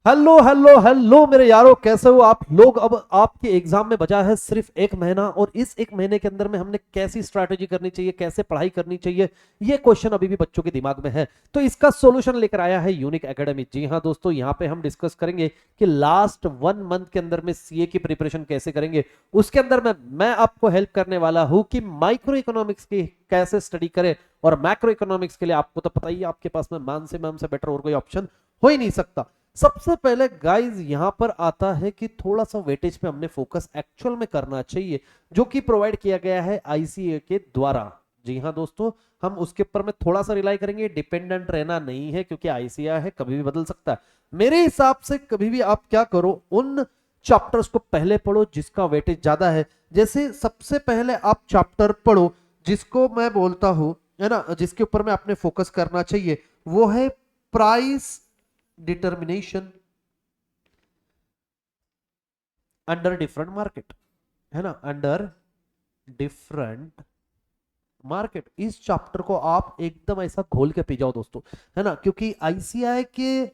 Hello hello hello मेरे यारों, कैसे हो आप लोग। अब आपके एग्जाम में बचा है सिर्फ 1 महीना, और इस 1 महीने के अंदर में हमने कैसी स्ट्रैटेजी करनी चाहिए, कैसे पढ़ाई करनी चाहिए, ये क्वेश्चन अभी भी बच्चों के दिमाग में है। तो इसका सॉल्यूशन लेकर आया है यूनिक एकेडमी। जी हाँ दोस्तों, यहाँ पे हम डिस्कस करेंगे कि लास्ट 1 मंथ के अंदर में सीए की प्रिपरेशन कैसे करेंगे। उसके अंदर में मैं आपको हेल्प करने वाला हूँ कि माइक्रो इकोनॉमिक्स की कैसे स्टडी करें, और मैक्रो इकोनॉमिक्स के लिए आपको तो पता ही है, आपके पास में मान से बेटर और कोई ऑप्शन हो ही नहीं सकता। सबसे पहले गाइस यहां पर आता है कि थोड़ा सा वेटेज पे हमने फोकस एक्चुअल में करना चाहिए, जो कि प्रोवाइड किया गया है आईसीए के द्वारा। जी हाँ दोस्तों, हम उसके ऊपर में थोड़ा सा रिलाई करेंगे, डिपेंडेंट रहना नहीं है, क्योंकि आईसीए है, कभी भी बदल सकता है। मेरे हिसाब से कभी भी आप क्या करो, उन चैप्टर्स को पहले पढ़ो जिसका वेटेज ज्यादा है। जैसे सबसे पहले आप चैप्टर पढ़ो जिसको मैं बोलता हूं, है ना, जिसके ऊपर में आपने फोकस करना चाहिए, वो है price determination under different market, है ना, अंडर डिफरेंट मार्केट। इस चैप्टर को आप एकदम ऐसा खोल के पी जाओ दोस्तों, है ना, क्योंकि आईसीआई के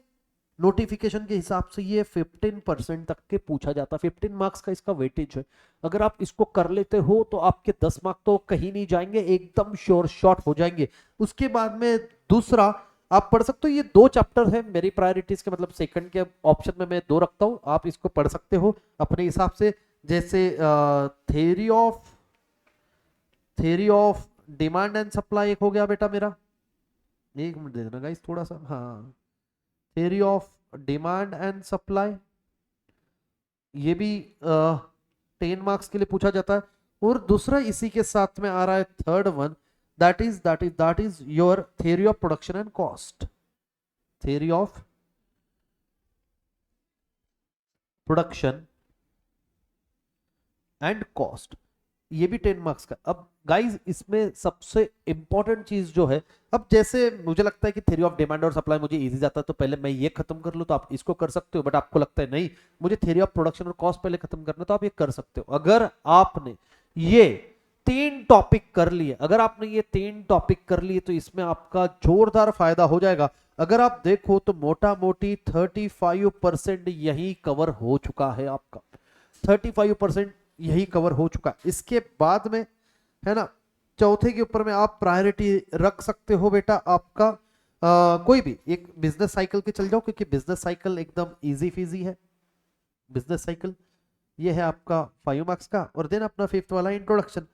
नोटिफिकेशन के हिसाब से ये 15% तक के पूछा जाता है। 15 मार्क्स का इसका वेटेज है। अगर आप इसको कर लेते हो तो आपके 10 मार्क तो कहीं नहीं जाएंगे, एकदम श्योर शॉट हो जाएंगे। उसके बाद में दूसरा आप पढ़ सकते हो, ये 2 चैप्टर है मेरी प्रायोरिटीज के, मतलब सेकंड के ऑप्शन में मैं 2 रखता हूं, आप इसको पढ़ सकते हो अपने हिसाब से। जैसे theory of demand and supply एक हो गया बेटा मेरा, 1 मिनट दे देना गाइस थोड़ा सा। हाँ, theory of demand and supply, ये भी 10 मार्क्स के लिए पूछा जाता है। और दूसरा इसी के साथ में आ रहा है third one, that is your theory of production and cost. Theory of production and cost, ये भी 10 मार्क्स का। अब गाइज इसमें सबसे इंपॉर्टेंट चीज जो है, अब जैसे मुझे लगता है कि थ्योरी ऑफ डिमांड और सप्लाई मुझे इजी जाता है, तो पहले मैं ये खत्म कर लूं तो आप इसको कर सकते हो। बट आपको लगता है नहीं, मुझे थ्योरी ऑफ प्रोडक्शन और कॉस्ट पहले खत्म करना, तो आप ये कर सकते हो। अगर आपने ये 3 टॉपिक कर लिए, अगर आपने ये 3 टॉपिक कर लिए, तो इसमें आपका जोरदार फायदा हो जाएगा। अगर आप देखो तो मोटा मोटी 35% यही कवर हो चुका है आपका। 35% यही कवर हो चुका है। इसके बाद में, है ना, चौथे के ऊपर में आप प्रायोरिटी रख सकते हो बेटा आपका कोई भी एक बिजनेस साइकिल के चल जाओ, क्योंकि बिजनेस साइकिल एकदम इजी फीजी है। बिजनेस साइकिल ये है आपका 5 मार्क्स का। और देन अपना फिफ्थ वाला इंट्रोडक्शन।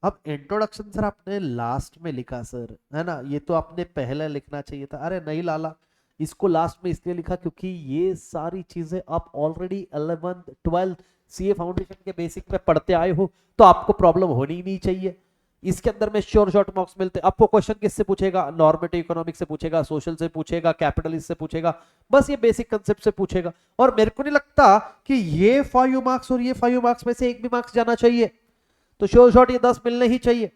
अब इंट्रोडक्शन सर आपने लास्ट में लिखा सर, है ना, ये तो आपने पहले लिखना चाहिए था। अरे नहीं लाला, इसको लास्ट में इसलिए लिखा क्योंकि ये सारी चीजें आप already 11th 12th CA foundation के बेसिक पे पढ़ते आए हो, तो आपको प्रॉब्लम होनी ही नहीं चाहिए। इसके अंदर में श्योर शॉर्ट मार्क्स मिलते। आपको क्वेश्चन किससे पूछेगा, नॉर्मेटिव इकोनॉमिक्स से पूछेगा, सोशल से पूछेगा, कैपिटलिस्ट से पूछेगा, बस ये बेसिक कंसेप्ट से पूछेगा। और मेरे को नहीं लगता कि ये 5 मार्क्स और ये 5 मार्क्स में से एक भी मार्क्स जाना चाहिए, तो श्योर शॉर्ट ये 10 मिलने ही चाहिए।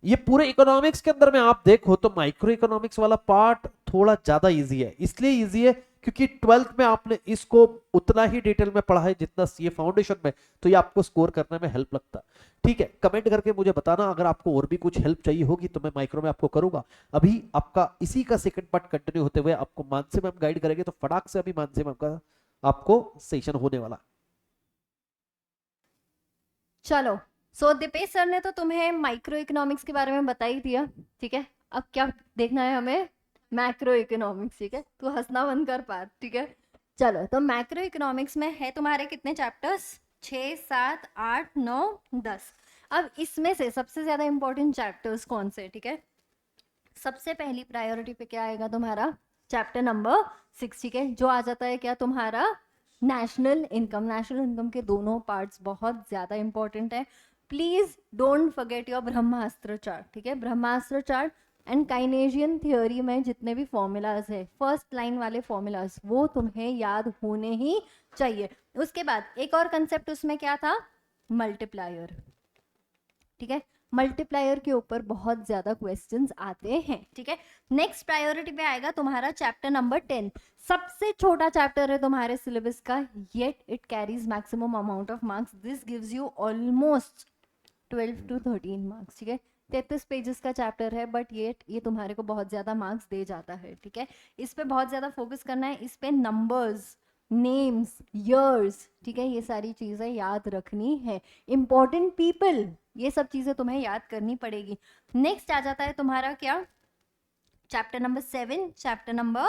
ये पूरे इकोनॉमिक्स के अंदर में आप देखो तो माइक्रो इकोनॉमिक्स वाला पार्ट थोड़ा ज्यादा इजी है। इसलिए इजी है क्योंकि 12th में आपने इसको उतना ही डिटेल में पढ़ा है जितना सीए फाउंडेशन में, तो ये आपको स्कोर करने में हेल्प लगता है। ठीक है, कमेंट करके मुझे बताना अगर आपको और भी कुछ हेल्प चाहिए होगी, तो मैं माइक्रो में आपको करूंगा। अभी आपका इसी का सेकंड पार्ट कंटिन्यू होते हुए आपको मानसी मैम गाइड करेंगे, तो फटाक से अभी मानसी मैम का आपको सेशन होने वाला। चलो, सो दीपेश सर ने तो तुम्हें माइक्रो इकोनॉमिक्स के बारे में बता ही दिया। ठीक है, अब क्या देखना है हमें? Macro economics. ठीक है, तू हंसना बंद कर पा। ठीक है, चलो, तो मैक्रो इकोनॉमिक्स में है तुम्हारे कितने चैप्टर्स? 6 7 8 9 10। अब इसमें से सबसे ज्यादा इंपॉर्टेंट चैप्टर्स कौन से? ठीक है, सबसे पहली प्रायोरिटी पे क्या आएगा तुम्हारा? Chapter number 6। ठीक है, जो आ जाता है क्या तुम्हारा? National income. नेशनल इनकम के दोनों पार्ट्स बहुत ज्यादा इंपॉर्टेंट है। Please don't forget your Brahmastra chart. ठीक है, ब्रह्मास्त्र चार्ट एंड काइनेशियन थियोरी में जितने भी फॉर्मूलाज है, फर्स्ट लाइन वाले फॉर्मूलाज, वो तुम्हें याद होने ही चाहिए। उसके बाद एक और कंसेप्ट उसमें क्या था? मल्टीप्लायर। ठीक है, मल्टीप्लायर के ऊपर बहुत ज्यादा क्वेश्चंस आते हैं। ठीक है, नेक्स्ट प्रायोरिटी पे आएगा तुम्हारा चैप्टर नंबर 10। सबसे छोटा चैप्टर है तुम्हारे सिलेबस का, yet it carries maximum amount of marks. This gives you almost 12 to 13 marks. ठीक है, 33 पेजेस का चैप्टर है, बट ये तुम्हारे को बहुत ज्यादा मार्क्स दे जाता है। ठीक है, इस पे बहुत ज्यादा फोकस करना है। इस पे नंबर्स नेम्स, ईयर्स, ठीक है, ये सारी चीजें याद रखनी है। इंपॉर्टेंट पीपल, ये सब चीजें तुम्हें याद करनी पड़ेगी। नेक्स्ट आ जाता है तुम्हारा क्या, चैप्टर नंबर 7, चैप्टर नंबर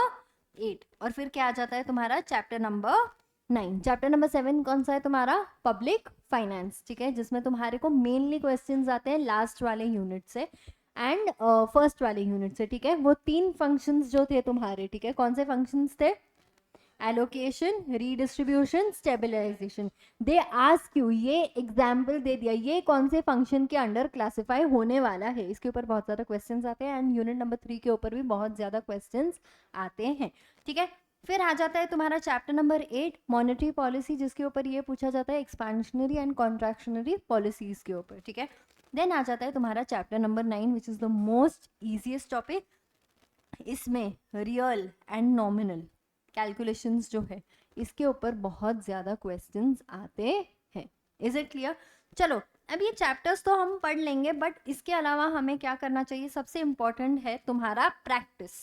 8, और फिर क्या आ जाता है तुम्हारा चैप्टर नंबर 9। चैप्टर नंबर 7 कौन सा है तुम्हारा, पब्लिक फाइनेंस, ठीक है, जिसमें तुम्हारे को मेनली क्वेश्चंस आते हैं लास्ट वाले यूनिट से एंड फर्स्ट वाले यूनिट से, ठीक है। वो 3 फंक्शंस जो थे तुम्हारे, ठीक है, कौन से फंक्शंस थे, allocation, redistribution, stabilisation. They ask you, ये एग्जाम्पल दे दिया, ये कौन से फंक्शन के अंडर क्लासिफाई होने वाला है, इसके ऊपर बहुत ज़्यादा क्वेश्चंस आते हैं एंड यूनिट नंबर 3 के ऊपर भी बहुत ज़्यादा क्वेश्चंस आते हैं, ठीक है। फिर आ जाता है तुम्हारा चैप्टर नंबर 8, मॉनेटरी पॉलिसी, जिसके ऊपर ये पूछा जाता है एक्सपेंशनरी एंड कॉन्ट्रैक्शनरी पॉलिसीज के ऊपर, ठीक है। देन आ जाता है तुम्हारा chapter number 9 which is the most easiest topic. इसमें रियल एंड नॉमिनल कैलकुलेशंस जो है, इसके ऊपर बहुत ज़्यादा क्वेश्चंस आते हैं। Is it clear? चलो, अब ये चैप्टर्स तो हम पढ़ लेंगे, बट इसके अलावा हमें क्या करना चाहिए, सबसे इम्पॉर्टेंट है तुम्हारा प्रैक्टिस।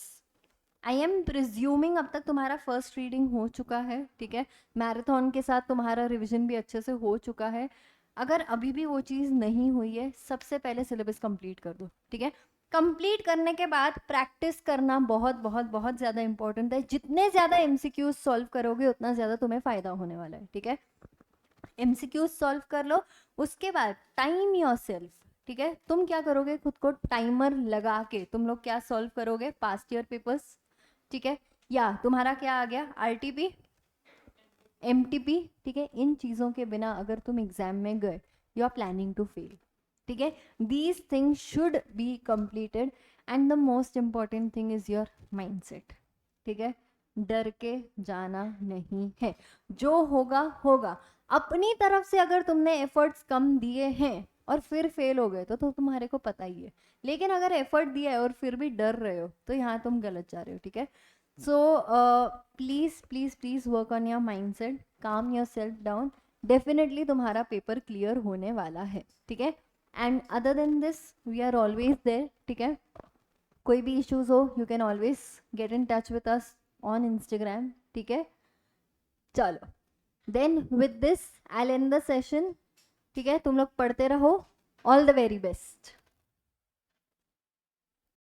आई एम प्रिज्यूमिंग अब तक तुम्हारा फर्स्ट रीडिंग हो चुका है, ठीक है, मैराथन के साथ तुम्हारा रिविजन भी अच्छे से हो चुका है। अगर अभी भी वो चीज़ नहीं हुई है, सबसे पहले सिलेबस कंप्लीट कर दो, ठीक है। कंप्लीट करने के बाद प्रैक्टिस करना बहुत बहुत बहुत ज़्यादा इंपॉर्टेंट है। जितने ज़्यादा एमसीक्यूज सॉल्व करोगे उतना ज़्यादा तुम्हें फ़ायदा होने वाला है, ठीक है। एमसीक्यूज सॉल्व कर लो, उसके बाद टाइम योरसेल्फ, ठीक है। तुम क्या करोगे, खुद को टाइमर लगा के तुम लोग क्या सॉल्व करोगे, पास्ट ईयर पेपर्स, ठीक है, या तुम्हारा क्या आ गया, आरटीपी, एमटीपी, ठीक है। इन चीज़ों के बिना अगर तुम एग्जाम में गए, you are planning to fail, ठीक है। These things should be completed and the most important thing is your mindset, ठीक है। डर के जाना नहीं है, जो होगा होगा। अपनी तरफ से अगर तुमने एफर्ट्स कम दिए हैं और फिर फेल हो गए तो तुम्हारे को पता ही है, लेकिन अगर एफर्ट दिया है और फिर भी डर रहे हो तो यहाँ तुम गलत जा रहे हो, ठीक है। So please please please work on your mindset, calm yourself down, definitely तुम्हारा पेपर क्लियर होने वाला है, ठीक है। And other than this we are always there, ठीक है। कोई भी इश्यूज हो, you can always get in touch with us on Instagram, ठीक है। चलो, then with this I end the session, ठीक है। तुम लोग पढ़ते रहो, ऑल द वेरी बेस्ट।